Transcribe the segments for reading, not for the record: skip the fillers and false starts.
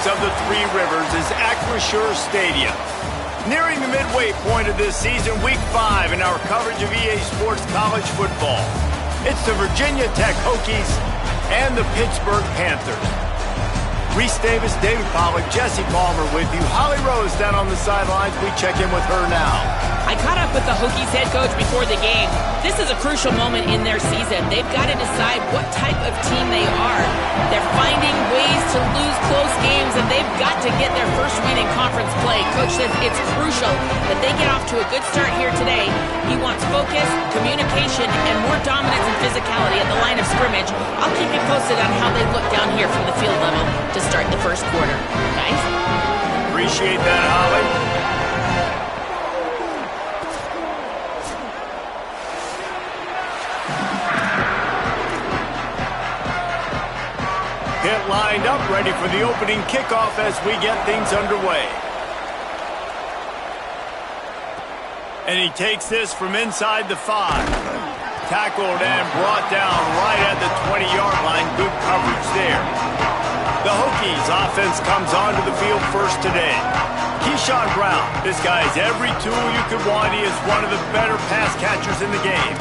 of the Three Rivers is Acrisure Stadium. Nearing the midway point of this season, Week 5 in our coverage of EA Sports College Football. It's the Virginia Tech Hokies and the Pittsburgh Panthers. Reese Davis, David Pollack, Jesse Palmer with you. Holly Rose down on the sidelines. We check in with her now. I caught up with the Hokies head coach before the game. This is a crucial moment in their season. They've got to decide what type of team they are. They're finding ways to lose close games, and they've got to get their first win in conference play. Coach says it's crucial that they get off to a good start here today. He wants focus, communication, and more dominance and physicality at the line of scrimmage. I'll keep you posted on how they look down here from the field level to start the first quarter. Guys? Appreciate that, Holly. Pitt lined up, ready for the opening kickoff as we get things underway. And he takes this from inside the 5. Tackled and brought down right at the 20-yard line. Good coverage there. The Hokies offense comes onto the field first today. Keyshawn Brown, this guy's every tool you could want. He is one of the better pass catchers in the game.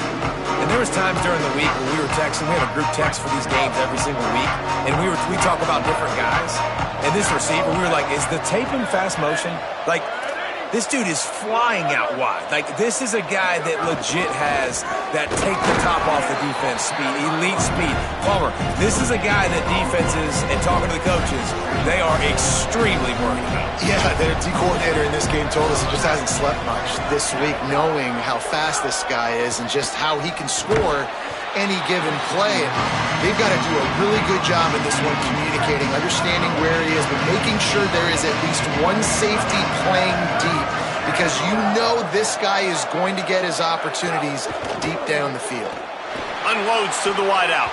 And there was times during the week when we were texting. We have a group text for these games every single week, and we talk about different guys. And this receiver, we were like, is the tape in fast motion? Like, this dude is flying out wide. Like, this is a guy that legit has that take the top off the defense speed, elite speed. Palmer, this is a guy that defenses, and talking to the coaches, they are extremely worried about. Yeah, their D coordinator in this game told us he just hasn't slept much this week, knowing how fast this guy is and just how he can score any given play. And they've got to do a really good job in this one, communicating, understanding where he is, but making sure there is at least one safety playing deep, because you know this guy is going to get his opportunities deep down the field. Unloads to the wideout.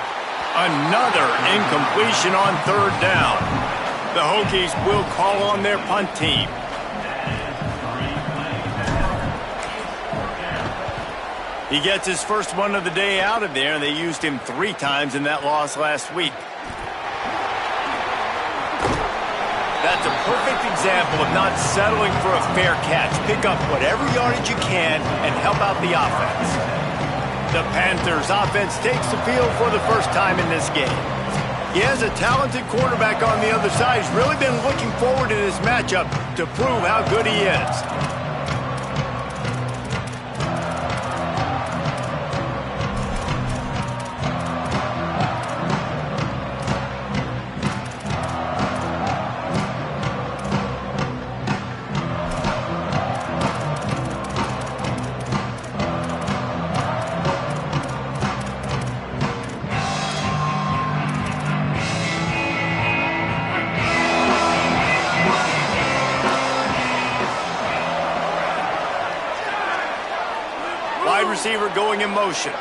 Another incompletion on third down. The Hokies will call on their punt team. He gets his first one of the day out of there, and they used him 3 times in that loss last week. That's a perfect example of not settling for a fair catch. Pick up whatever yardage you can and help out the offense. The Panthers offense takes the field for the first time in this game. He has a talented quarterback on the other side. He's really been looking forward in this matchup to prove how good he is. Receiver going in motion.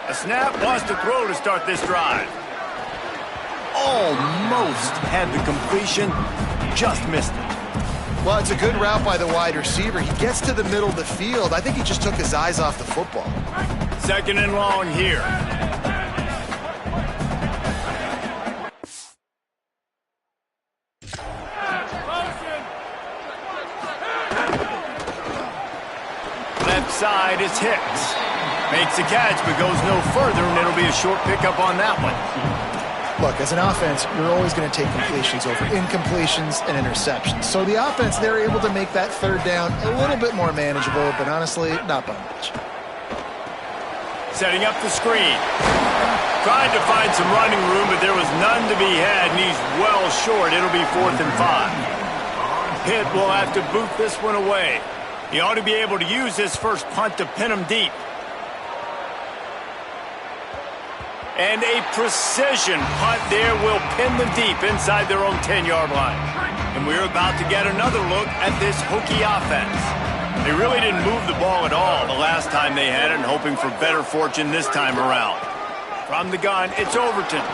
A snap, wants to throw to start this drive. Almost had the completion, just missed it. Well, it's a good route by the wide receiver. He gets to the middle of the field. I think he just took his eyes off the football. Second and long here. Side is Hicks. Makes the catch, but goes no further, and it'll be a short pickup on that one. Look, as an offense, you're always going to take completions over incompletions and interceptions. So the offense, they're able to make that third down a little bit more manageable, but honestly, not by much. Setting up the screen. Tried to find some running room, but there was none to be had, and he's well short. It'll be 4th and 5. Pitt will have to boot this one away. He ought to be able to use his first punt to pin him deep. And a precision punt there will pin them deep inside their own 10-yard line. And we're about to get another look at this Hokie offense. They really didn't move the ball at all the last time they had it, and hoping for better fortune this time around. From the gun, it's Overton.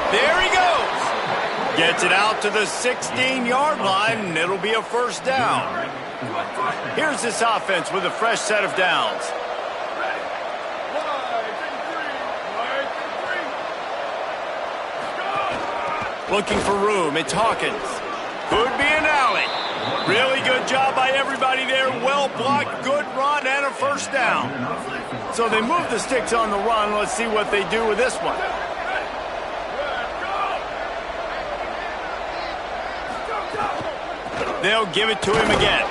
There he goes. Gets it out to the 16-yard line, and it'll be a first down. Here's this offense with a fresh set of downs. Looking for room. It's Hawkins. Could be an alley. Really good job by everybody there. Well blocked, good run, and a first down. So they move the sticks on the run. Let's see what they do with this one. They'll give it to him again.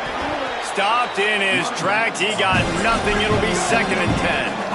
Stopped in his tracks. He got nothing. It'll be 2nd and 10.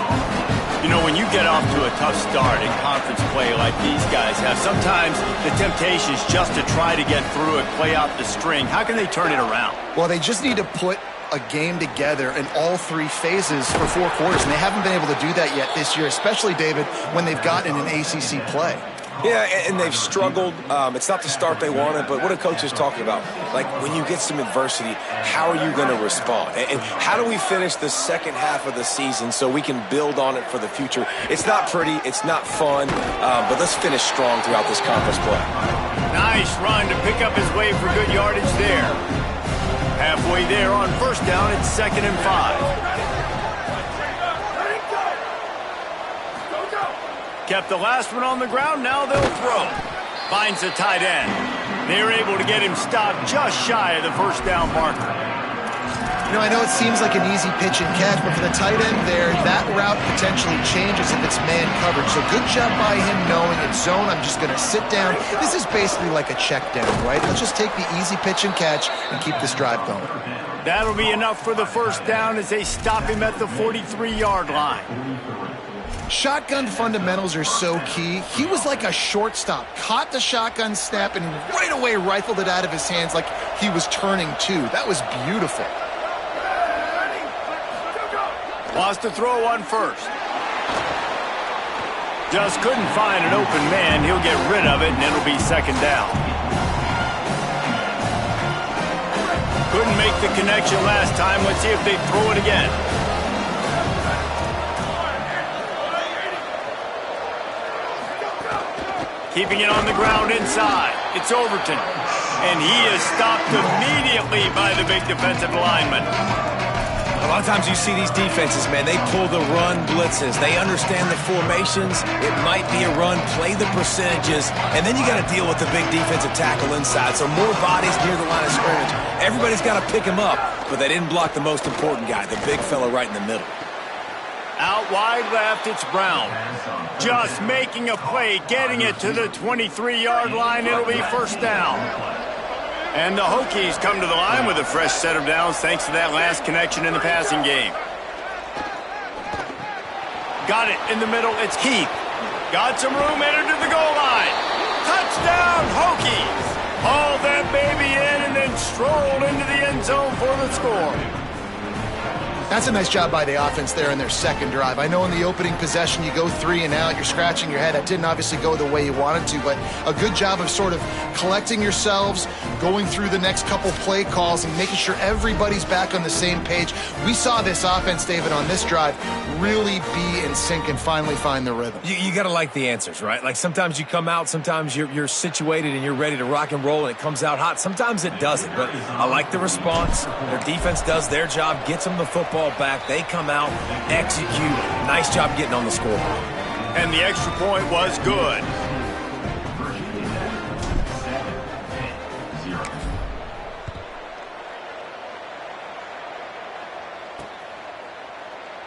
You know, when you get off to a tough start in conference play like these guys have, sometimes the temptation is just to try to get through it, play out the string. How can they turn it around? Well, they just need to put a game together in all 3 phases for 4 quarters, and they haven't been able to do that yet this year, especially, David, when they've gotten an ACC play. Yeah, and they've struggled. It's not the start they wanted, but what a coach is talking about. Like, when you get some adversity, how are you going to respond? And how do we finish the second half of the season so we can build on it for the future? It's not pretty. It's not fun. But let's finish strong throughout this conference play. Nice run to pick up his way for good yardage there. Halfway there on first down, it's 2nd and 5. Kept the last one on the ground, now they'll throw. Finds the tight end. They're able to get him stopped just shy of the first down marker. You know, I know it seems like an easy pitch and catch, but for the tight end there, that route potentially changes if it's man coverage. So good job by him knowing it's zone. I'm just going to sit down. This is basically like a check down, right? Let's just take the easy pitch and catch and keep this drive going. That'll be enough for the first down as they stop him at the 43-yard line. Shotgun fundamentals are so key. He was like a shortstop, caught the shotgun snap and right away rifled it out of his hands like he was turning two. That was beautiful. Lost the throw on first. Just couldn't find an open man. He'll get rid of it, and it'll be 2nd down. Couldn't make the connection last time. Let's see if they throw it again. Keeping it on the ground inside. It's Overton. And he is stopped immediately by the big defensive lineman. A lot of times you see these defenses, man, they pull the run blitzes. They understand the formations. It might be a run, play the percentages, and then you got to deal with the big defensive tackle inside. So more bodies near the line of scrimmage. Everybody's got to pick him up, but they didn't block the most important guy, the big fella right in the middle. Out wide left, it's Brown. Just making a play, getting it to the 23-yard line. It'll be first down. And the Hokies come to the line with a fresh set of downs thanks to that last connection in the passing game. Got it in the middle. It's Keith. Got some room, entered to the goal line. Touchdown, Hokies. Hauled that baby in and then strolled into the end zone for the score. That's a nice job by the offense there in their second drive. I know in the opening possession you go 3 and out, you're scratching your head. That didn't obviously go the way you wanted to, but a good job of sort of collecting yourselves, going through the next couple play calls and making sure everybody's back on the same page. We saw this offense, David, on this drive really be in sync and finally find the rhythm. You got to like the answers, right? Like sometimes you come out, sometimes you're situated and you're ready to rock and roll and it comes out hot. Sometimes it doesn't, but I like the response. Their defense does their job, gets them the football back. They come out, execute. Nice job getting on the scoreboard. And the extra point was good.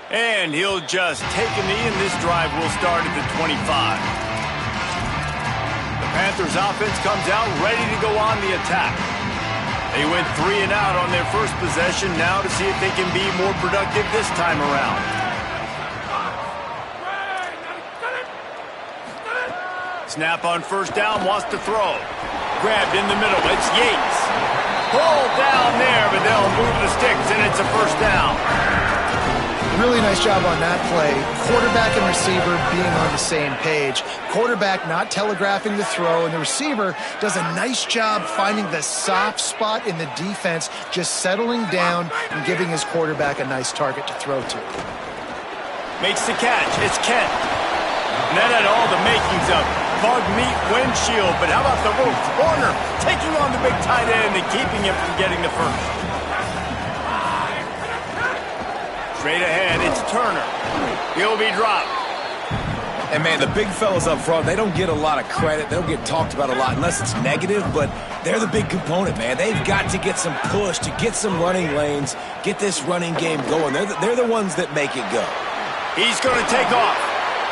And he'll just take a knee, and this drive will start at the 25. The Panthers offense comes out ready to go on the attack. They went 3 and out on their first possession, now to see if they can be more productive this time around. Snap on first down, wants to throw. Grabbed in the middle, it's Yates. Pulled down there, but they'll move the sticks, and it's a first down. Really nice job on that play. Quarterback and receiver being on the same page. Quarterback not telegraphing the throw, and the receiver does a nice job finding the soft spot in the defense, just settling down and giving his quarterback a nice target to throw to. Makes the catch. It's Kent. And that had all the makings of bug meat windshield, but how about the ropes? Warner taking on the big tight end and keeping him from getting the first. Straight ahead, it's Turner. He'll be dropped. And, man, the big fellas up front, they don't get a lot of credit. They don't get talked about a lot unless it's negative, but they're the big component, man. They've got to get some push, to get some running lanes, get this running game going. They're the ones that make it go. He's going to take off.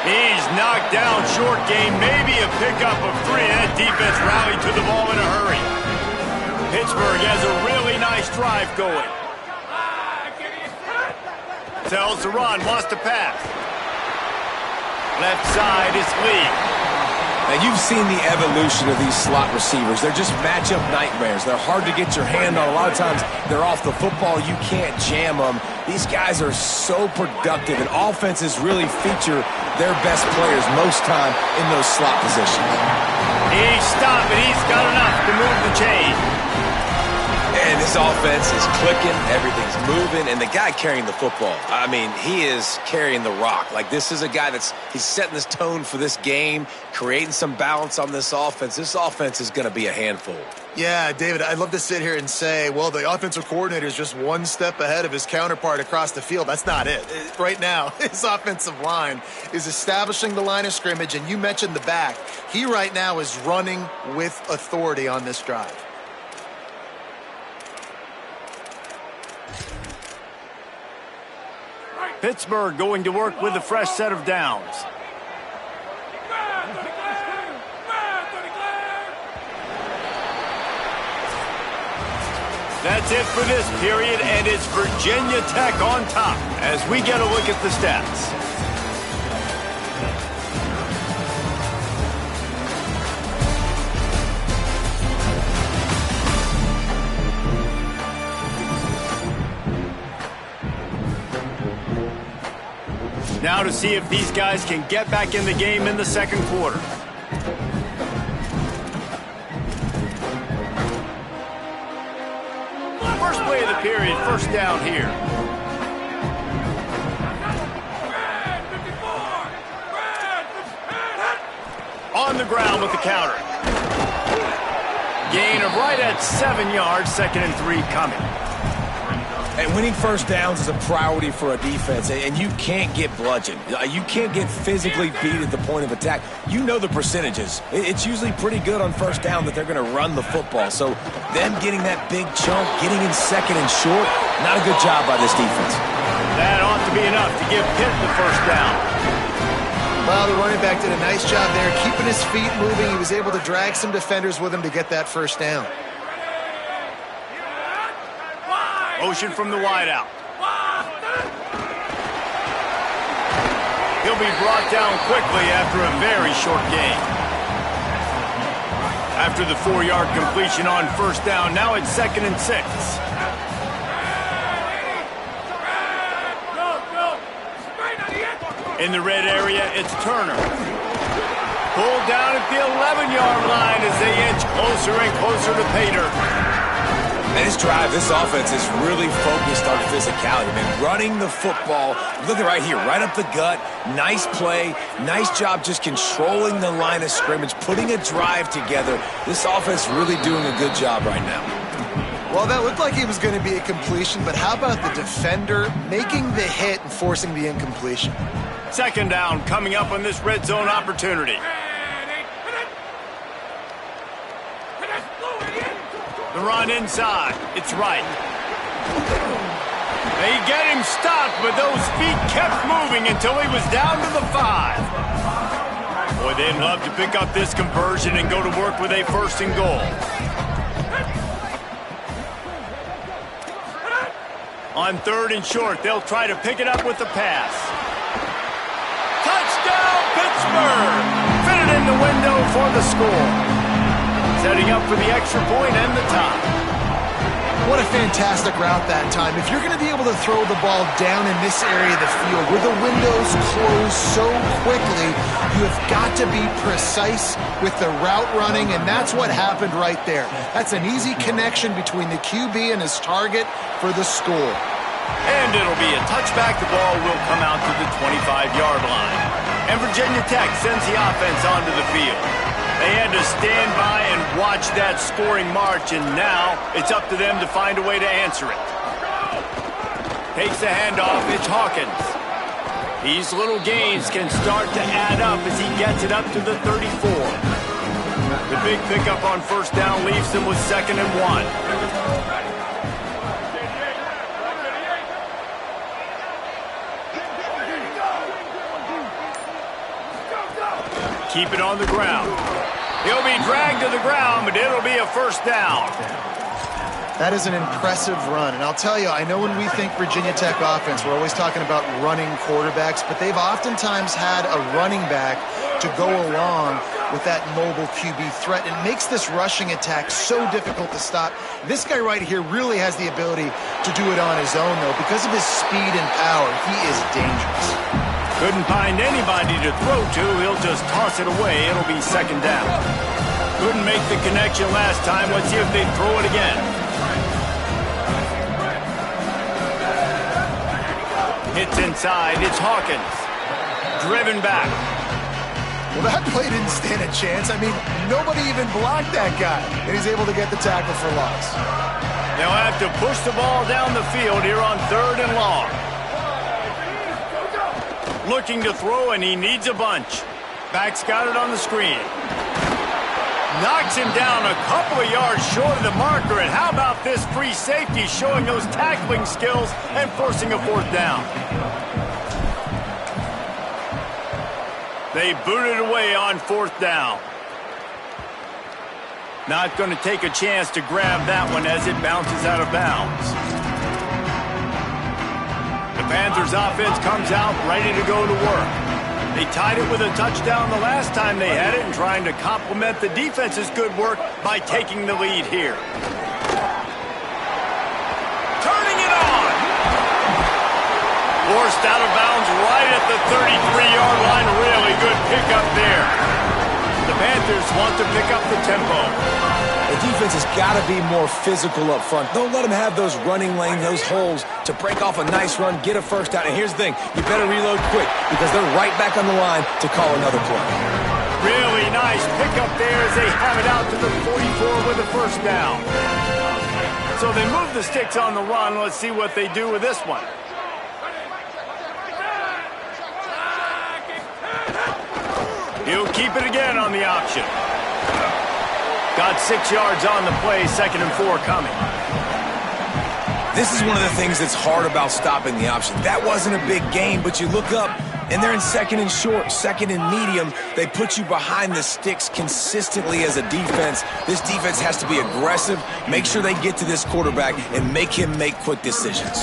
He's knocked down short game, maybe a pickup of 3. That defense rallied to the ball in a hurry. Pittsburgh has a really nice drive going. Tells to run, wants to pass. Left side is Lee. Now, you've seen the evolution of these slot receivers. They're just matchup nightmares. They're hard to get your hand on. A lot of times, they're off the football. You can't jam them. These guys are so productive, and offenses really feature their best players most time in those slot positions. He's stopping. He's got enough to move the chain. And this offense is clicking, everything's moving, and the guy carrying the football, I mean, he is carrying the rock. Like, this is a guy he's setting this tone for this game, creating some balance on this offense. This offense is going to be a handful. Yeah, David, I'd love to sit here and say, well, the offensive coordinator is just one step ahead of his counterpart across the field. That's not it. Right now, his offensive line is establishing the line of scrimmage, and you mentioned the back. He right now is running with authority on this drive. Pittsburgh going to work with a fresh set of downs. That's it for this period, and it's Virginia Tech on top as we get a look at the stats. Now to see if these guys can get back in the game in the second quarter. First play of the period, first down here. On the ground with the counter. Gain of right at 7 yards, 2nd and 3 coming. And winning first downs is a priority for a defense, and you can't get bludgeoned. You can't get physically beat at the point of attack. You know the percentages. It's usually pretty good on first down that they're going to run the football. So them getting that big chunk, getting in 2nd and short, not a good job by this defense. That ought to be enough to give Pitt the first down. Well, the running back did a nice job there, keeping his feet moving. He was able to drag some defenders with him to get that first down. Motion from the wideout. He'll be brought down quickly after a very short gain. After the 4-yard completion on first down, now it's 2nd and 6. In the red area, it's Turner. Pulled down at the 11-yard line as they inch closer and closer to pay dirt. And this drive, this offense is really focused on physicality, man. Running the football, look at right here, right up the gut, nice play, nice job just controlling the line of scrimmage, putting a drive together. This offense really doing a good job right now. Well, that looked like he was going to be a completion, but how about the defender making the hit and forcing the incompletion? 2nd down coming up on this red zone opportunity. The run inside. It's right. They get him stopped, but those feet kept moving until he was down to the 5. Boy, they'd love to pick up this conversion and go to work with a 1st and goal. On 3rd and short, they'll try to pick it up with the pass. Touchdown, Pittsburgh! Fitted in the window for the score. Setting up for the extra point and the tie. What a fantastic route that time. If you're going to be able to throw the ball down in this area of the field where the windows close so quickly, you have got to be precise with the route running, and that's what happened right there. That's an easy connection between the QB and his target for the score. And it'll be a touchback. The ball will come out to the 25-yard line. And Virginia Tech sends the offense onto the field. They had to stand by and watch that scoring march, and now it's up to them to find a way to answer it. Takes the handoff. It's Hawkins. These little gains can start to add up as he gets it up to the 34. The big pickup on first down leaves them with 2nd and 1. Keep it on the ground. He'll be dragged to the ground, but it'll be a first down. That is an impressive run. And I'll tell you, I know when we think Virginia Tech offense, we're always talking about running quarterbacks, but they've oftentimes had a running back to go along with that mobile QB threat. It makes this rushing attack so difficult to stop. This guy right here really has the ability to do it on his own, though. Because of his speed and power, he is dangerous. Couldn't find anybody to throw to. He'll just toss it away. It'll be 2nd down. Couldn't make the connection last time. Let's see if they throw it again. Hits inside. It's Hawkins. Driven back. Well, that play didn't stand a chance. I mean, nobody even blocked that guy. And he's able to get the tackle for loss. They'll have to push the ball down the field here on 3rd and long. Looking to throw, and he needs a bunch. Back's got it on the screen. Knocks him down a couple of yards short of the marker. And how about this free safety showing those tackling skills and forcing a 4th down? They boot it away on 4th down. Not going to take a chance to grab that one as it bounces out of bounds. The Panthers offense comes out ready to go to work. They tied it with a touchdown the last time they had it and trying to complement the defense's good work by taking the lead here. Turning it on! Forced out of bounds right at the 33-yard line. Really good pickup there. The Panthers want to pick up the tempo. The defense has got to be more physical up front. Don't let them have those running lanes, those holes to break off a nice run, get a first down. And here's the thing, you better reload quick because they're right back on the line to call another play. Really nice pickup there as they have it out to the 44 with a first down. So they move the sticks on the run. Let's see what they do with this one. He'll keep it again on the option. Got 6 yards on the play, 2nd and 4 coming. This is one of the things that's hard about stopping the option. That wasn't a big gain, but you look up, and they're in 2nd and short, 2nd and medium. They put you behind the sticks consistently as a defense. This defense has to be aggressive, make sure they get to this quarterback, and make him make quick decisions.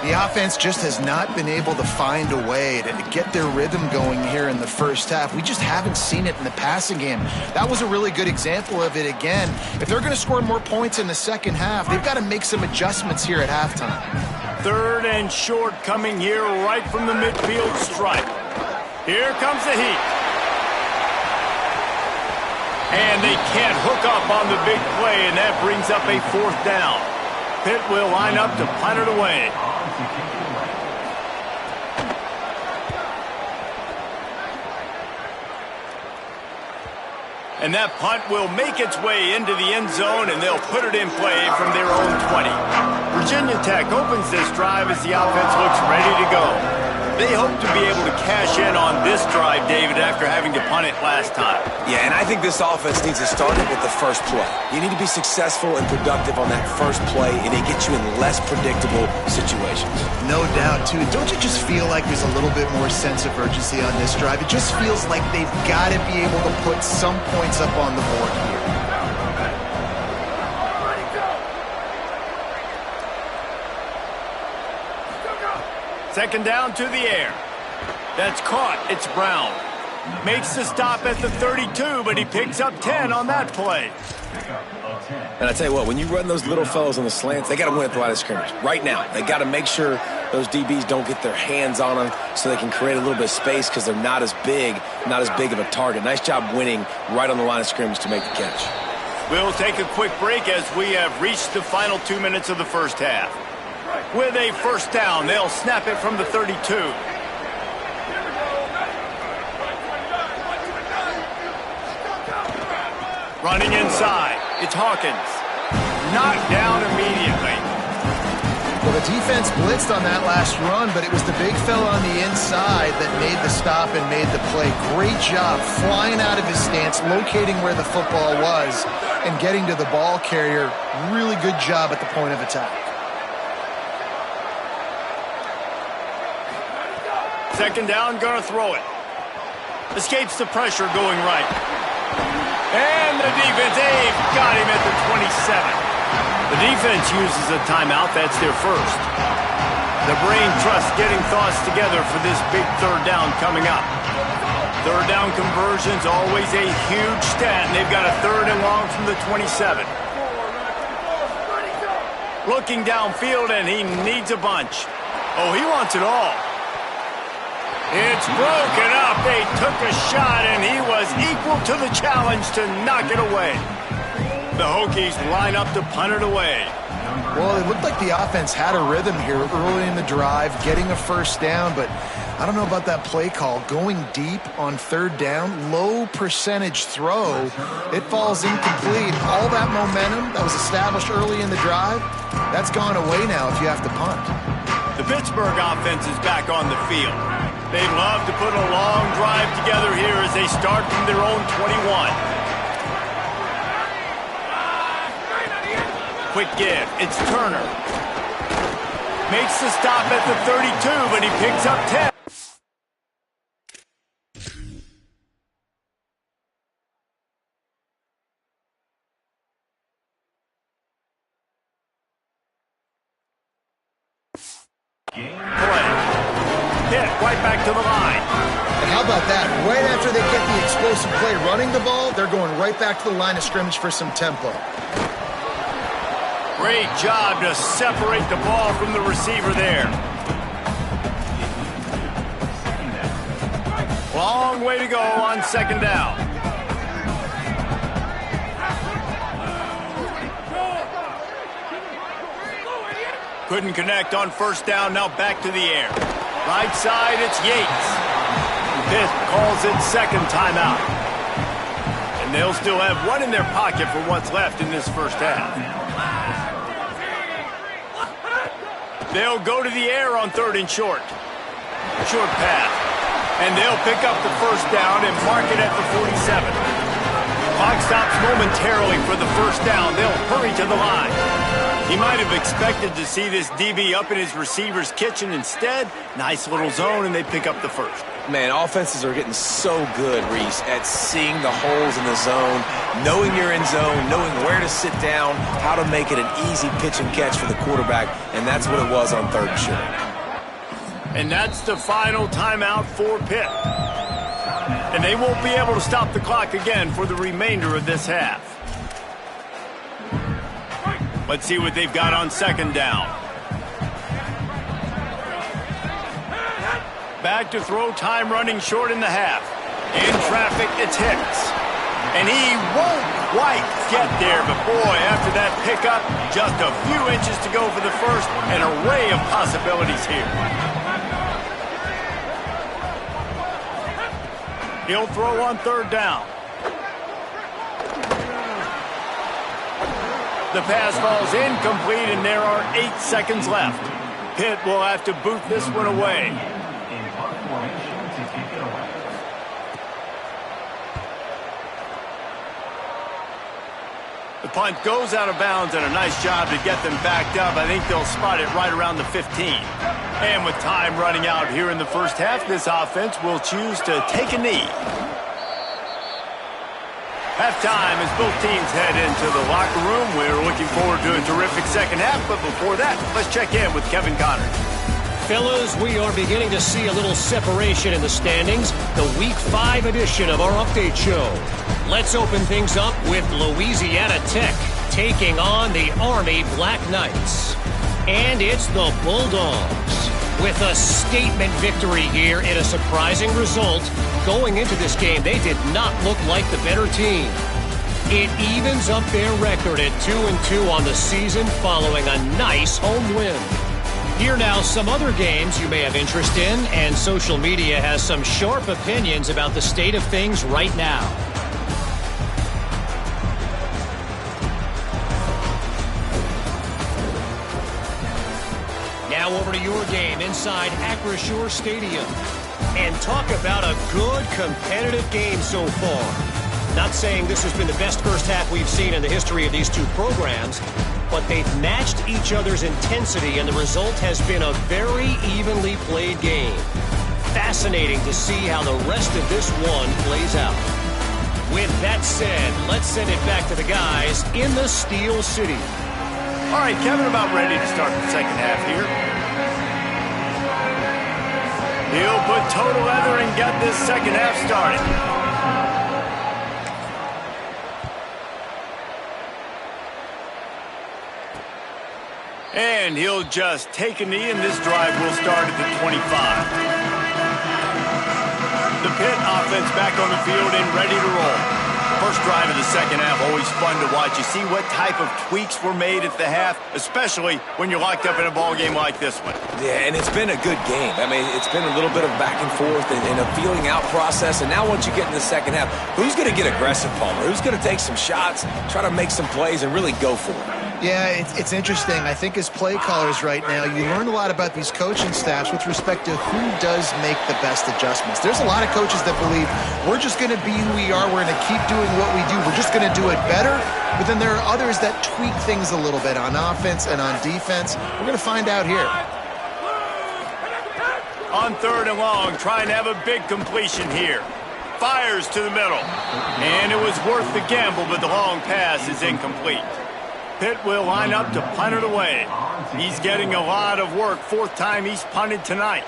The offense just has not been able to find a way to get their rhythm going here in the first half. We just haven't seen it in the passing game. That was a really good example of it again. If they're going to score more points in the second half, they've got to make some adjustments here at halftime. 3rd and short coming here right from the midfield stripe. Here comes the heat. And they can't hook up on the big play, and that brings up a 4th down. Pitt will line up to punt it away. And that punt will make its way into the end zone, and they'll put it in play from their own 20. Virginia Tech opens this drive as the offense looks ready to go. They hope to be able to cash in on this drive, David, after having to punt it last time. Yeah, and I think this offense needs to start it with the first play. You need to be successful and productive on that first play, and it gets you in less predictable situations. No doubt, too. Don't you just feel like there's a little bit more sense of urgency on this drive? It just feels like they've got to be able to put some points up on the board here. 2nd down to the air. That's caught. It's Brown. Makes the stop at the 32, but he picks up 10 on that play. And I tell you what, when you run those little fellows on the slants, they got to win at the line of scrimmage. Right now, they got to make sure those DBs don't get their hands on them so they can create a little bit of space because they're not as big of a target. Nice job winning right on the line of scrimmage to make the catch. We'll take a quick break as we have reached the final 2 minutes of the first half. With a first down, they'll snap it from the 32. Running inside, it's Hawkins. Knocked down immediately. Well, the defense blitzed on that last run, but it was the big fella on the inside that made the stop and made the play. Great job flying out of his stance, locating where the football was, and getting to the ball carrier. Really good job at the point of attack. Second down, gonna throw it. Escapes the pressure going right. And the defense, they've got him at the 27. The defense uses a timeout. That's their first. The brain trust getting thoughts together for this big third down coming up. Third down conversion's always a huge stat, and they've got a third and long from the 27. Looking downfield, and he needs a bunch. Oh, he wants it all. It's broken up. They took a shot, and he was equal to the challenge to knock it away. The Hokies line up to punt it away. Well, it looked like the offense had a rhythm here early in the drive, getting a first down, but I don't know about that play call. Going deep on third down, low percentage throw, it falls incomplete. All that momentum that was established early in the drive, that's gone away now if you have to punt. The Pittsburgh offense is back on the field. They love to put a long drive together here as they start from their own 21. Quick give. It's Turner. Makes the stop at the 32, but he picks up 10. Play. Hit right back to the line. And how about that? Right after they get the explosive play running the ball, they're going right back to the line of scrimmage for some tempo. Great job to separate the ball from the receiver there. Long way to go on second down. Couldn't connect on first down, now back to the air. Right side, it's Yates. Pitt calls it second timeout. And they'll still have one in their pocket for what's left in this first half. They'll go to the air on third and short. Short pass. And they'll pick up the first down and mark it at the 47. Clock stops momentarily for the first down. They'll hurry to the line. He might have expected to see this DB up in his receiver's kitchen. Instead, nice little zone, and they pick up the first. Man, offenses are getting so good, Reese, at seeing the holes in the zone, knowing you're in zone, knowing where to sit down, how to make it an easy pitch and catch for the quarterback, and that's what it was on third and short. And that's the final timeout for Pitt. And they won't be able to stop the clock again for the remainder of this half. Let's see what they've got on second down. Back to throw, time running short in the half. In traffic, it's Hicks. And he won't quite get there, but boy, after that pickup, just a few inches to go for the first, an array of possibilities here. He'll throw on third down. The pass falls incomplete, and there are 8 seconds left. Pitt will have to boot this one away. The punt goes out of bounds, and a nice job to get them backed up. I think they'll spot it right around the 15. And with time running out here in the first half, this offense will choose to take a knee. Halftime as both teams head into the locker room. We're looking forward to a terrific second half, but before that, let's check in with Kevin Connors. Fellas, we are beginning to see a little separation in the standings. The Week 5 edition of our update show. Let's open things up with Louisiana Tech taking on the Army Black Knights. And it's the Bulldogs with a statement victory here in a surprising result. Going into this game, they did not look like the better team. It evens up their record at 2-2 on the season following a nice home win. Here now some other games you may have interest in, and social media has some sharp opinions about the state of things right now. Now over to your game inside Acrisure Stadium. And talk about a good competitive game so far. Not saying this has been the best first half we've seen in the history of these two programs, but they've matched each other's intensity, and the result has been a very evenly played game. Fascinating to see how the rest of this one plays out. With that said, let's send it back to the guys in the Steel City. All right, Kevin, about ready to start the second half here. He'll put total leather and get this second half started. And he'll just take a knee, and this drive will start at the 25. The Pitt offense back on the field and ready to roll. First drive of the second half, always fun to watch. You see what type of tweaks were made at the half, especially when you're locked up in a ball game like this one. Yeah, and it's been a good game. I mean, it's been a little bit of back and forth and a feeling out process. And now once you get in the second half, who's going to get aggressive, Palmer? Who's going to take some shots, try to make some plays, and really go for it? Yeah, it's interesting. I think as play callers right now, you learn a lot about these coaching staffs with respect to who does make the best adjustments. There's a lot of coaches that believe we're just going to be who we are. We're going to keep doing what we do. We're just going to do it better. But then there are others that tweak things a little bit on offense and on defense. We're going to find out here. On third and long, trying to have a big completion here. Fires to the middle. And it was worth the gamble, but the long pass is incomplete. Pitt will line up to punt it away. He's getting a lot of work. Fourth time he's punted tonight.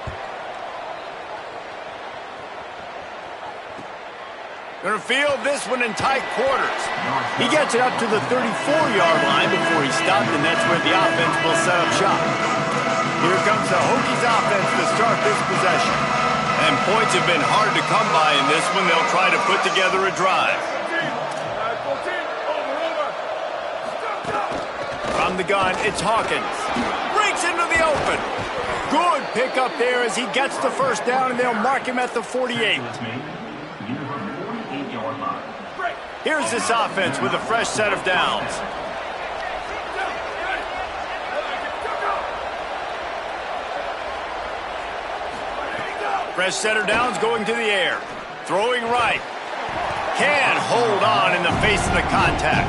Gonna field this one in tight quarters. He gets it up to the 34-yard line before he stopped, and that's where the offense will set up shop. Here comes the Hokies offense to start this possession. And points have been hard to come by in this one. They'll try to put together a drive. From the gun, it's Hawkins. Breaks into the open. Good pickup there as he gets the first down, and they'll mark him at the 48. Here's this offense with a fresh set of downs. Fresh set of downs going to the air. Throwing right. Can hold on in the face of the contact.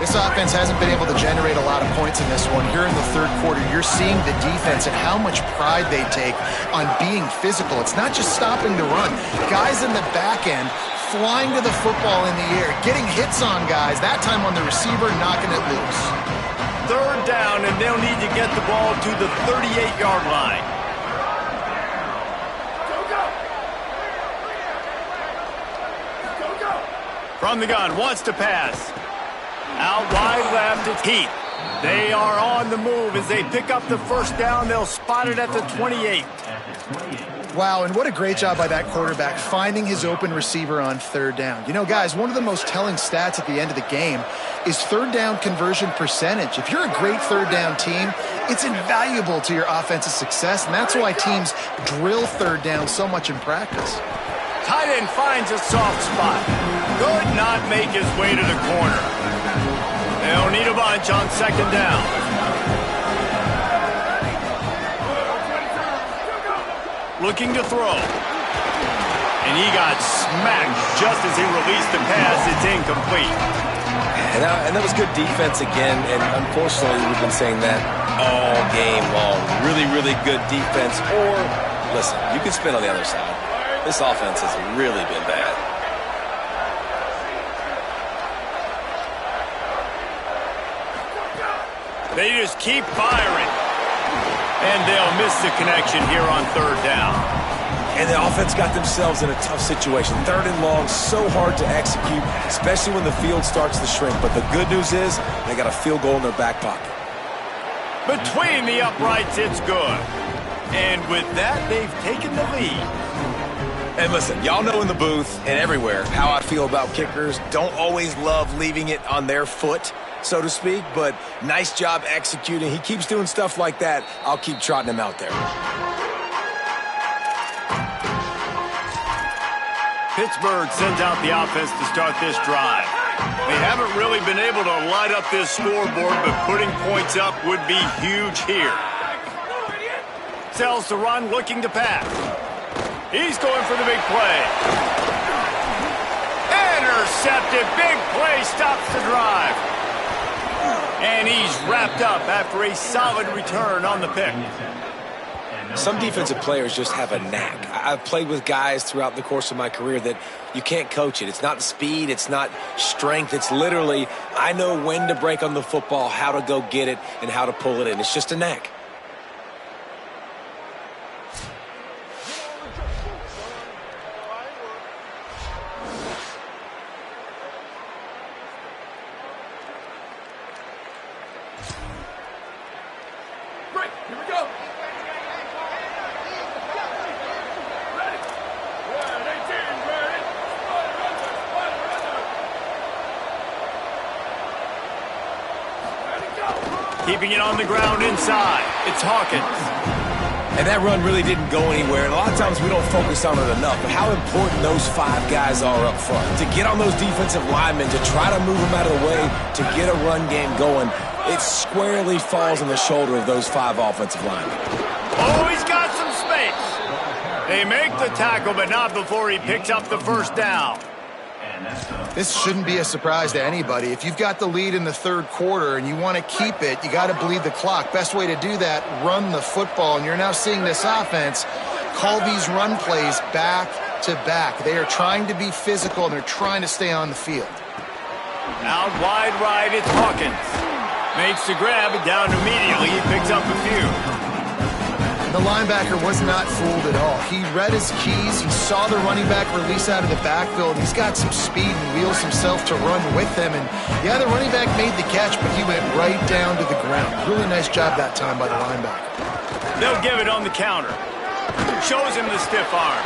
This offense hasn't been able to generate a lot of points in this one. Here in the third quarter, you're seeing the defense and how much pride they take on being physical. It's not just stopping the run. Guys in the back end flying to the football in the air, getting hits on guys, that time on the receiver, knocking it loose. Third down, and they'll need to get the ball to the 38-yard line. From the gun, wants to pass. Out wide left, it's Heath. They are on the move as they pick up the first down. They'll spot it at the 28. Wow, and what a great job by that quarterback finding his open receiver on third down. You know, guys, one of the most telling stats at the end of the game is third down conversion percentage. If you're a great third down team, it's invaluable to your offensive success, and that's why teams drill third down so much in practice. Tight end finds a soft spot. Could not make his way to the corner. They'll need a bunch on second down. Looking to throw. And he got smacked just as he released the pass. It's incomplete. And that was good defense again, and unfortunately we've been saying that all game long. Really, really good defense. Or, listen, you can spin on the other side. This offense has really been bad. They just keep firing. And they'll miss the connection here on third down. And the offense got themselves in a tough situation. Third and long, so hard to execute, especially when the field starts to shrink. But the good news is they got a field goal in their back pocket. Between the uprights, it's good. And with that, they've taken the lead. And listen, y'all know in the booth and everywhere how I feel about kickers. Don't always love leaving it on their foot, so to speak, but nice job executing. He keeps doing stuff like that. I'll keep trotting him out there. Pittsburgh sends out the offense to start this drive. They haven't really been able to light up this scoreboard, but putting points up would be huge here. Sells the run, looking to pass. He's going for the big play. Intercepted. Big play stops the drive. And he's wrapped up after a solid return on the pick. Some defensive players just have a knack. I've played with guys throughout the course of my career that you can't coach it. It's not speed. It's not strength. It's literally, I know when to break on the football, how to go get it, and how to pull it in. It's just a knack. Keeping it on the ground inside. It's Hawkins. And that run really didn't go anywhere. And a lot of times we don't focus on it enough. But how important those 5 guys are up front. To get on those defensive linemen, to try to move them out of the way, to get a run game going, it squarely falls on the shoulder of those 5 offensive linemen. Oh, he's got some space. They make the tackle, but not before he picks up the first down. This shouldn't be a surprise to anybody. If you've got the lead in the third quarter and you want to keep it, you got to bleed the clock. Best way to do that, run the football. And you're now seeing this offense call these run plays back to back. They are trying to be physical, and they're trying to stay on the field. Out wide right, it's Hawkins. Makes the grab, and down immediately. He picks up a few. The linebacker was not fooled at all. He read his keys. He saw the running back release out of the backfield. He's got some speed and wheels himself to run with them. And, yeah, the running back made the catch, but he went right down to the ground. Really nice job that time by the linebacker. They'll give it on the counter. Shows him the stiff arm.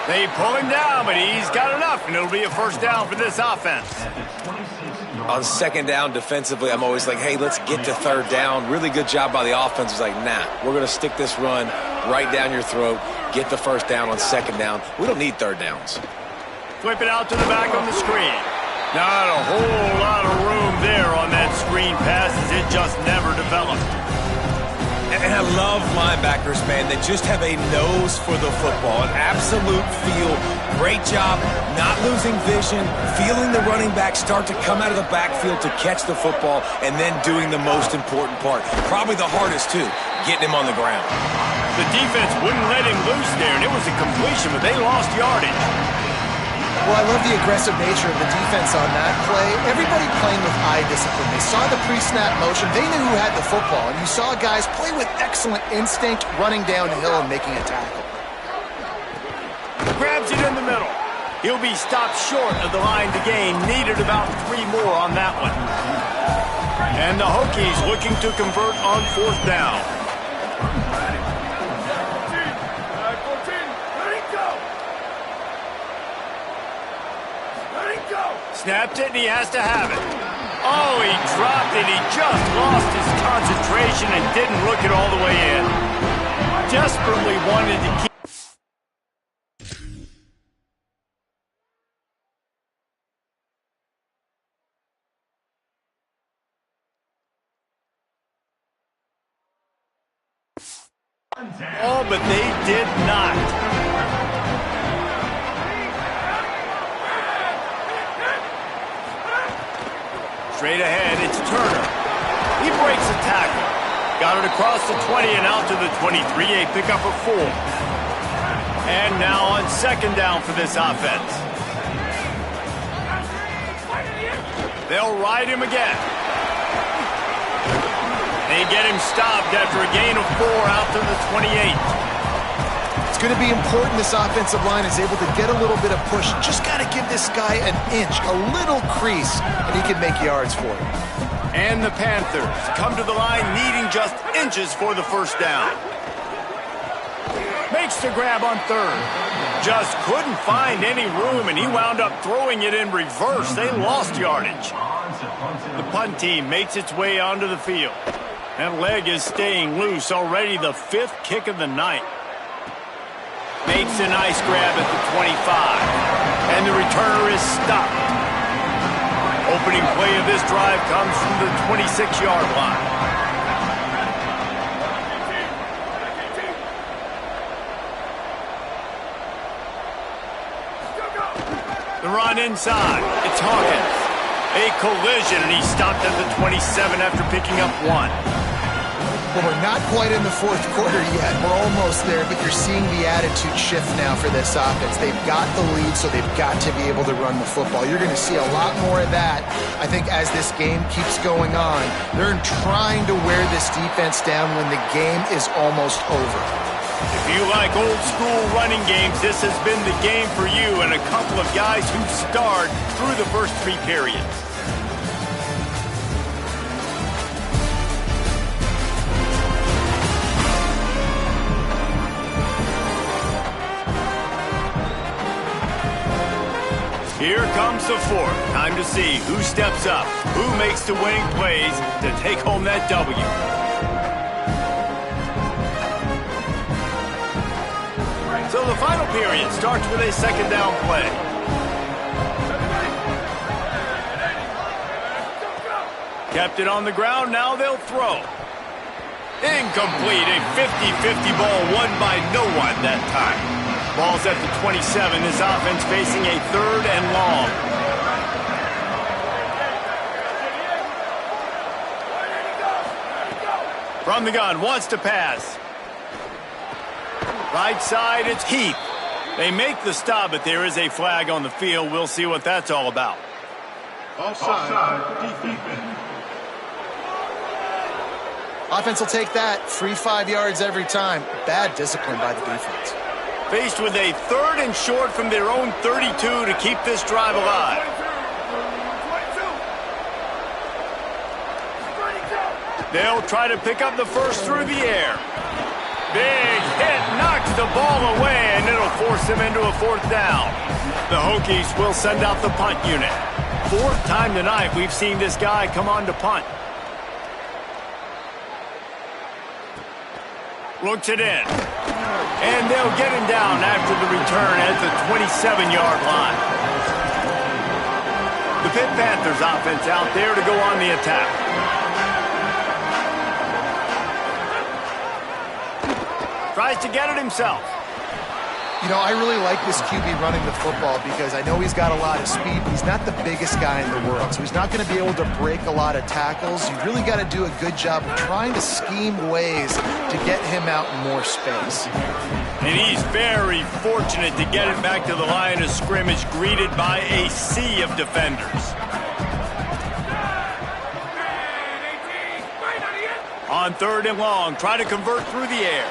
They pull him down, but he's got enough, and it'll be a first down for this offense. On second down defensively, I'm always like, hey, let's get to third down. Really good job by the offense. It's like, nah, we're going to stick this run right down your throat, get the first down on second down. We don't need third downs. Flip it out to the back on the screen. Not a whole lot of room there on that screen pass, as it just never developed. And I love linebackers, man, that just have a nose for the football, an absolute feel. Great job not losing vision, feeling the running back start to come out of the backfield to catch the football, and then doing the most important part. Probably the hardest, too, getting him on the ground. The defense wouldn't let him loose there, and it was a completion, but they lost yardage. Well, I love the aggressive nature of the defense on that play. Everybody playing with eye discipline. They saw the pre-snap motion. They knew who had the football. And you saw guys play with excellent instinct, running down the hill and making a tackle. Grabs it in the middle. He'll be stopped short of the line to gain. Needed about 3 more on that one. And the Hokies looking to convert on fourth down. Snapped it, and he has to have it. Oh, he dropped it. He just lost his concentration and didn't look it all the way in. Desperately wanted to keep... Oh, but they did not. Straight ahead, it's Turner. He breaks a tackle. Got it across the 20 and out to the 23. A pickup of 4. And now on second down for this offense. They'll ride him again. They get him stopped after a gain of 4 out to the 28. It's going to be important this offensive line is able to get a little bit of push. Just got to give this guy an inch, a little crease, and he can make yards for it. And the Panthers come to the line needing just inches for the first down. Makes the grab on third. Just couldn't find any room, and he wound up throwing it in reverse. They lost yardage. The punt team makes its way onto the field. That leg is staying loose, already the 5th kick of the night. Makes a nice grab at the 25. And the returner is stopped. Opening play of this drive comes from the 26-yard line. run inside. It's Hawkins. A collision, and he's stopped at the 27 after picking up 1. Well, we're not quite in the fourth quarter yet. We're almost there, but you're seeing the attitude shift now for this offense. They've got the lead, so they've got to be able to run the football. You're going to see a lot more of that, I think, as this game keeps going on. They're trying to wear this defense down when the game is almost over. If you like old-school running games, this has been the game for you and a couple of guys who starred through the first 3 periods. Here comes the fourth. Time to see who steps up, who makes the winning plays to take home that W. So the final period starts with a second down play. Kept it on the ground, now they'll throw. Incomplete, a 50-50 ball won by no one that time. Ball's at the 27. This offense facing a 3rd and long. From the gun, wants to pass. Right side, it's Heath. They make the stop, but there is a flag on the field. We'll see what that's all about. Offside, defense. Offense will take that. Free 5 yards every time. Bad discipline by the defense. Faced with a 3rd and short from their own 32 to keep this drive alive. They'll try to pick up the first through the air. Big hit, knocks the ball away, and it'll force them into a 4th down. The Hokies will send out the punt unit. 4th time tonight we've seen this guy come on to punt. Looks it in. And they'll get him down after the return at the 27-yard line. The Pitt Panthers offense out there to go on the attack. Tries to get it himself. You know, I really like this QB running the football because I know he's got a lot of speed. He's not the biggest guy in the world, so he's not going to be able to break a lot of tackles. You really got to do a good job of trying to scheme ways to get him out in more space. And he's very fortunate to get it back to the line of scrimmage, greeted by a sea of defenders. On 3rd and long, try to convert through the air.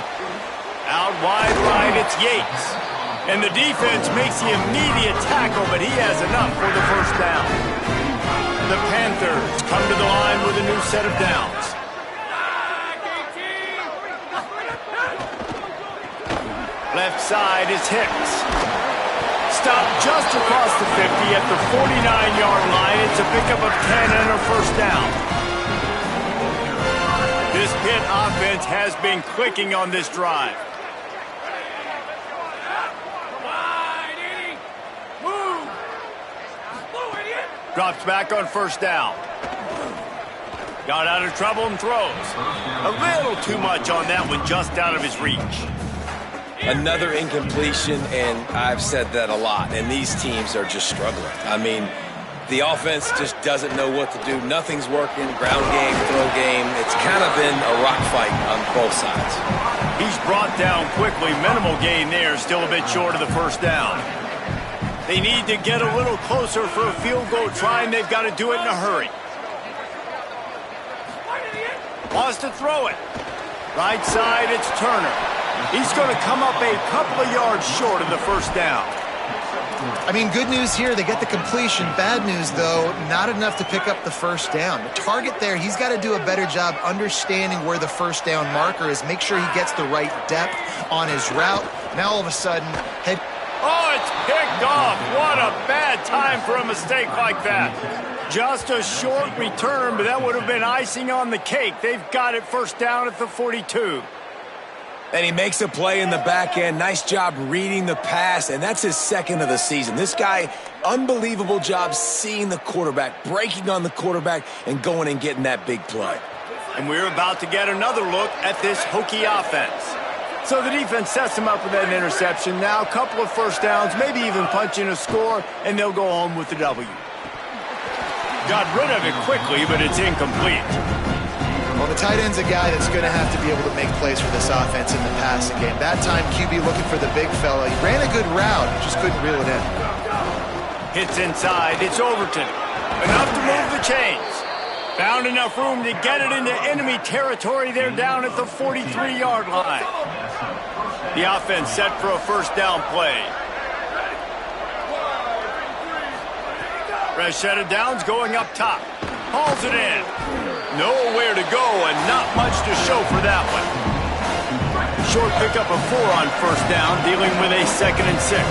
Out wide right, it's Yates. And the defense makes the immediate tackle, but he has enough for the first down. The Panthers come to the line with a new set of downs. Left side is Hicks. Stopped just across the 50 at the 49-yard line. It's a pickup of 10 and a first down. This Pitt offense has been clicking on this drive. Drops back on first down. Got out of trouble and throws. A little too much on that one, just out of his reach. Another incompletion, and I've said that a lot, and these teams are just struggling. I mean, the offense just doesn't know what to do. Nothing's working. Ground game, throw game. It's kind of been a rock fight on both sides. He's brought down quickly. Minimal gain there. Still a bit short of the first down. They need to get a little closer for a field goal try, and they've got to do it in a hurry. Wants to throw it. Right side, it's Turner. He's going to come up a couple of yards short of the first down. I mean, good news here, they get the completion. Bad news, though, not enough to pick up the first down. The target there, he's got to do a better job understanding where the first down marker is, make sure he gets the right depth on his route. Now, all of a sudden, head... Oh, it's picked off. What a bad time for a mistake like that. Just a short return, but that would have been icing on the cake. They've got it first down at the 42. And he makes a play in the back end. Nice job reading the pass, and that's his 2nd of the season. This guy, unbelievable job seeing the quarterback, breaking on the quarterback, and going and getting that big play. And we're about to get another look at this Hokie offense. So the defense sets them up with that interception. Now a couple of first downs, maybe even punching a score, and they'll go home with the W. Got rid of it quickly, but it's incomplete. Well, the tight end's a guy that's going to have to be able to make plays for this offense in the passing game. That time, QB looking for the big fella. He ran a good route, just couldn't reel it in. Hits inside. It's Overton. Enough to move the chains. Found enough room to get it into enemy territory. They're down at the 43-yard line. The offense set for a first down play. Fresh set of downs going up top. Hauls it in. Nowhere to go and not much to show for that one. Short pickup of 4 on first down, dealing with a 2nd and 6.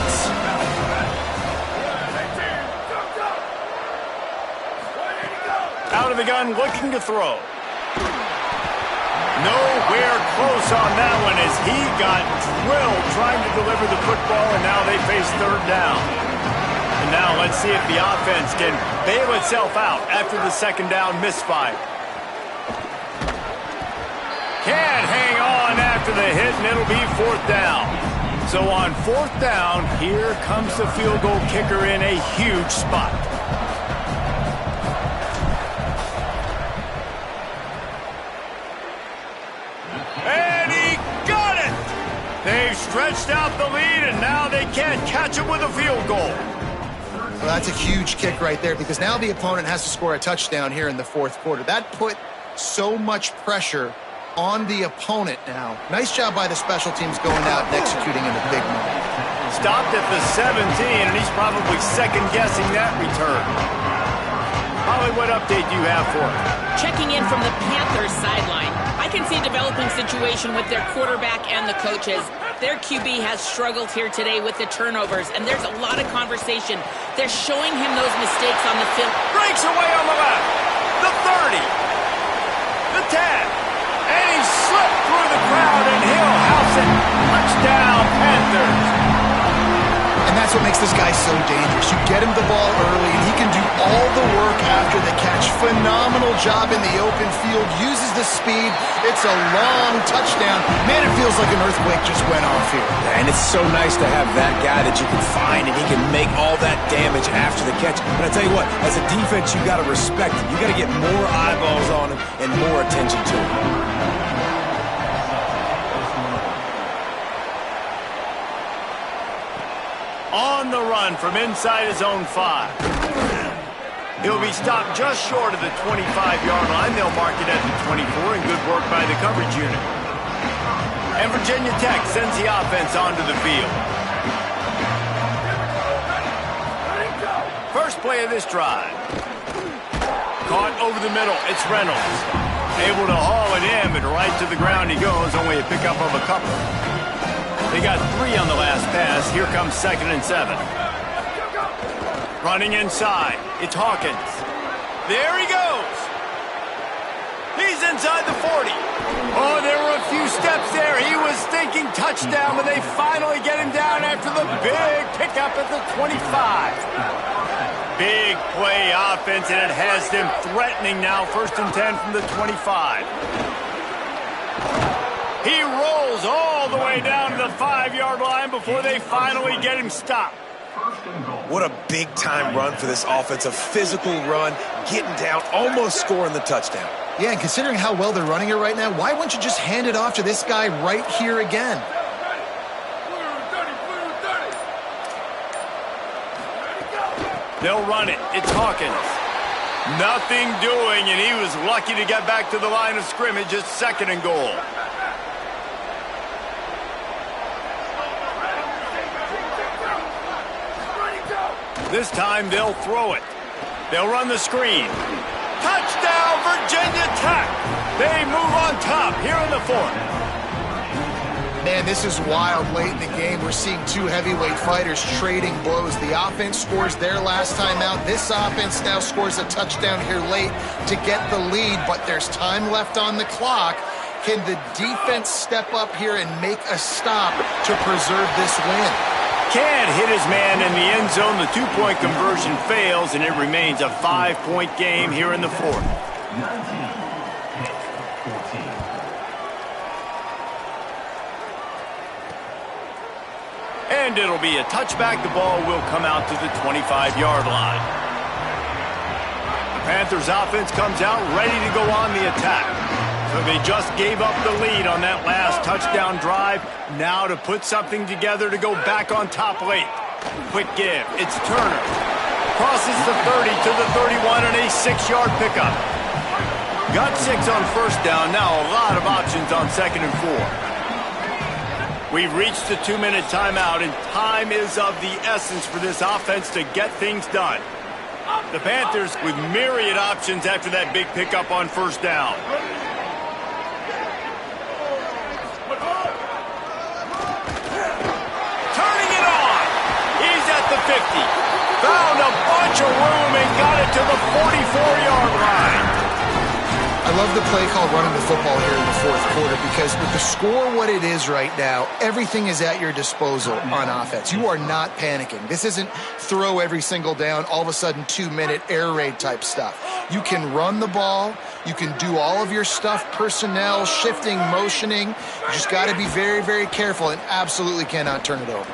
Out of the gun, looking to throw. Nowhere close on that one as he got drilled trying to deliver the football, and now they face 3rd down. And now let's see if the offense can bail itself out after the 2nd down misfire. Can't hang on after the hit, and it'll be 4th down. So on 4th down, here comes the field goal kicker in a huge spot. And he got it! They've stretched out the lead, and now they can't catch him with a field goal. Well, that's a huge kick right there because now the opponent has to score a touchdown here in the 4th quarter. That put so much pressure on the opponent now. Nice job by the special teams going out and executing in a big moment. Stopped at the 17, and he's probably second-guessing that return. Holly, what update do you have for us? Checking in from the Panthers sideline, I can see a developing situation with their quarterback and the coaches. Their QB has struggled here today with the turnovers, and there's a lot of conversation. They're showing him those mistakes on the field. Breaks away on the left. The 30. The 10. And he slipped through the crowd, and he'll house it. Touchdown, Panthers. And that's what makes this guy so dangerous. You get him the ball early, and he can do all the work after the catch. Phenomenal job in the open field. Uses the speed. It's a long touchdown. Man, it feels like an earthquake just went off here. And it's so nice to have that guy that you can find, and he can make all that damage after the catch. But I tell you what, as a defense, you got to respect him. You got to get more eyeballs on him and more attention to him. On the run from inside his own 5. He'll be stopped just short of the 25-yard line. They'll mark it at the 24, and good work by the coverage unit. And Virginia Tech sends the offense onto the field. First play of this drive. Caught over the middle. It's Reynolds. Able to haul it in, but right to the ground he goes. Only a pickup of a couple. They got 3 on the last pass. Here comes 2nd and 7. Running inside. It's Hawkins. There he goes. He's inside the 40. Oh, there were a few steps there. He was thinking touchdown, but they finally get him down after the big pickup at the 25. Big play offense, and it has them threatening now. 1st and 10 from the 25. He rolls all the way down to the 5-yard line before they finally get him stopped. What a big-time run for this offense. A physical run, getting down, almost scoring the touchdown. Yeah, and considering how well they're running it right now, why wouldn't you just hand it off to this guy right here again? They'll run it. It's Hawkins. Nothing doing, and he was lucky to get back to the line of scrimmage. It's 2nd and goal. This time they'll throw it. They'll run the screen. Touchdown, Virginia Tech. They move on top here in the 4th. Man, this is wild late in the game. We're seeing 2 heavyweight fighters trading blows. The offense scores their last time out. This offense now scores a touchdown here late to get the lead, but there's time left on the clock. Can the defense step up here and make a stop to preserve this win? Can't hit his man in the end zone. The 2-point conversion fails, and it remains a 5-point game here in the 4th. And it'll be a touchback. The ball will come out to the 25-yard line. The Panthers offense comes out ready to go on the attack. So they just gave up the lead on that last touchdown drive. Now to put something together to go back on top late. Quick give. It's Turner. Crosses the 30 to the 31 and a 6-yard pickup. Got 6 on first down. Now a lot of options on 2nd and 4. We've reached the 2-minute timeout, and time is of the essence for this offense to get things done. The Panthers with myriad options after that big pickup on first down. Turning it on. He's at the 50. Found a bunch of room and got it to the 44-yard line. I love the play called running the football here in the fourth quarter because with the score what it is right now, everything is at your disposal on offense. You are not panicking. This isn't throw every single down, all of a sudden 2-minute air raid type stuff. You can run the ball. You can do all of your stuff, personnel, shifting, motioning. You just got to be very, very careful and absolutely cannot turn it over.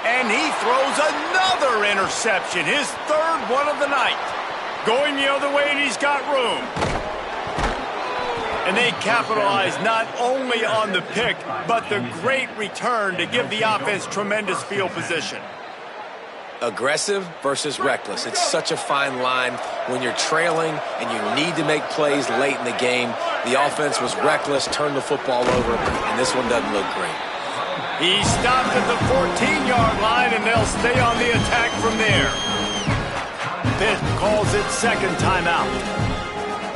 And he throws another interception, his 3rd one of the night. Going the other way, and he's got room. And they capitalize not only on the pick, but the great return to give the offense tremendous field position. Aggressive versus reckless. It's such a fine line when you're trailing and you need to make plays late in the game. The offense was reckless, turned the football over, and this one doesn't look great. He stopped at the 14-yard line, and they'll stay on the attack from there. Pitt calls it 2nd timeout.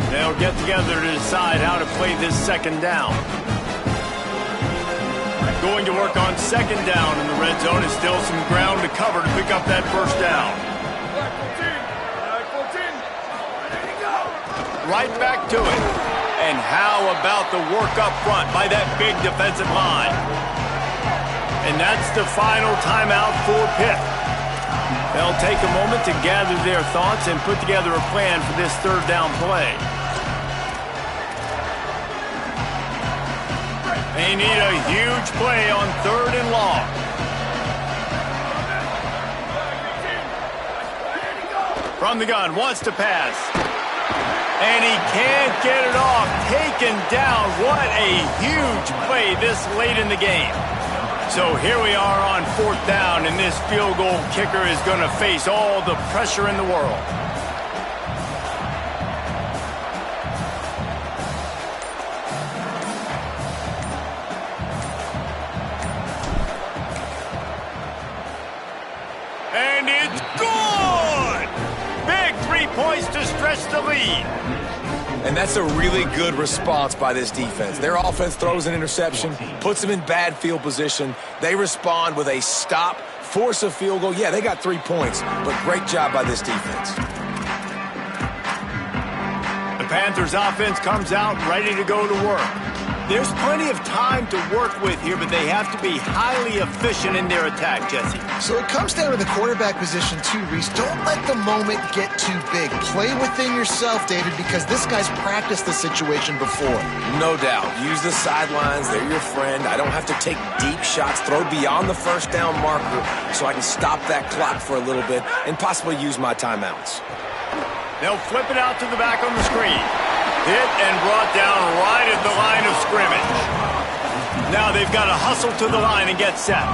They'll get together to decide how to play this 2nd down. Going to work on 2nd down in the red zone. Is still some ground to cover to pick up that first down. Right back to it. And how about the work up front by that big defensive line? And that's the final timeout for Pitt. They'll take a moment to gather their thoughts and put together a plan for this 3rd down play. They need a huge play on 3rd and long. From the gun, wants to pass. And he can't get it off. Taken down. What a huge play this late in the game. So here we are on 4th down, and this field goal kicker is going to face all the pressure in the world. And it's good! Big 3 points to stretch the lead. And that's a really good response by this defense. Their offense throws an interception, puts them in bad field position. They respond with a stop, force a field goal. Yeah, they got 3 points, but great job by this defense. The Panthers offense comes out ready to go to work. There's plenty of time to work with here, but they have to be highly efficient in their attack, Jesse. So it comes down to the quarterback position too, Reese. Don't let the moment get too big. Play within yourself, David, because this guy's practiced the situation before. No doubt. Use the sidelines. They're your friend. I don't have to take deep shots, throw beyond the first down marker so I can stop that clock for a little bit and possibly use my timeouts. They'll flip it out to the back on the screen. Hit and brought down right at the line of scrimmage. Now they've got to hustle to the line and get set.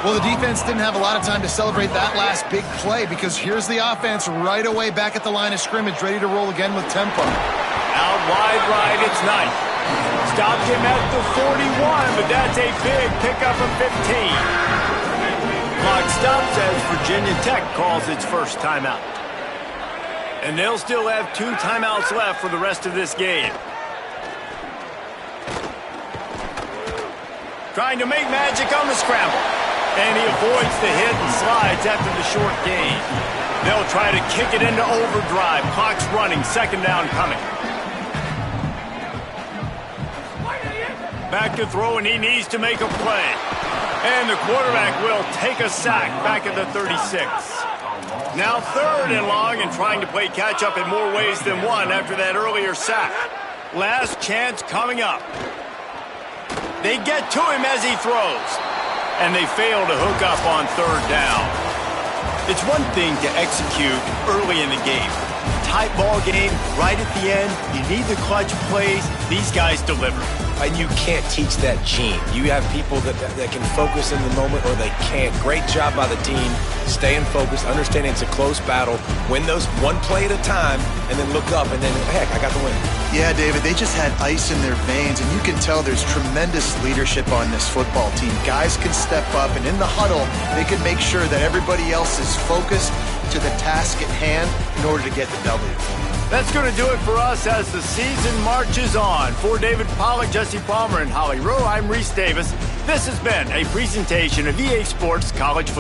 Well, the defense didn't have a lot of time to celebrate that last big play because here's the offense right away back at the line of scrimmage, ready to roll again with tempo. Out wide right, it's Knight. Stopped him at the 41, but that's a big pickup of 15. Clock stops as Virginia Tech calls its first timeout. And they'll still have 2 timeouts left for the rest of this game. Trying to make magic on the scramble. And he avoids the hit and slides after the short gain. They'll try to kick it into overdrive. Clock's running. 2nd down coming. Back to throw, and he needs to make a play. And the quarterback will take a sack back at the 36. Now 3rd and long and trying to play catch-up in more ways than one after that earlier sack. Last chance coming up. They get to him as he throws. and they fail to hook up on third down. It's one thing to execute early in the game. Tight ball game, right at the end, you need the clutch plays. These guys deliver. And you can't teach that gene. You have people that can focus in the moment or they can't. Great job by the team, staying focused, understanding it's a close battle, win those one play at a time, and then look up and then, heck, I got the win. Yeah, David, they just had ice in their veins, and you can tell there's tremendous leadership on this football team. Guys can step up, and in the huddle, they can make sure that everybody else is focused to the task at hand in order to get the W. That's going to do it for us as the season marches on. For David Pollack, Jesse Palmer, and Holly Rowe, I'm Reese Davis. This has been a presentation of EA Sports College Football.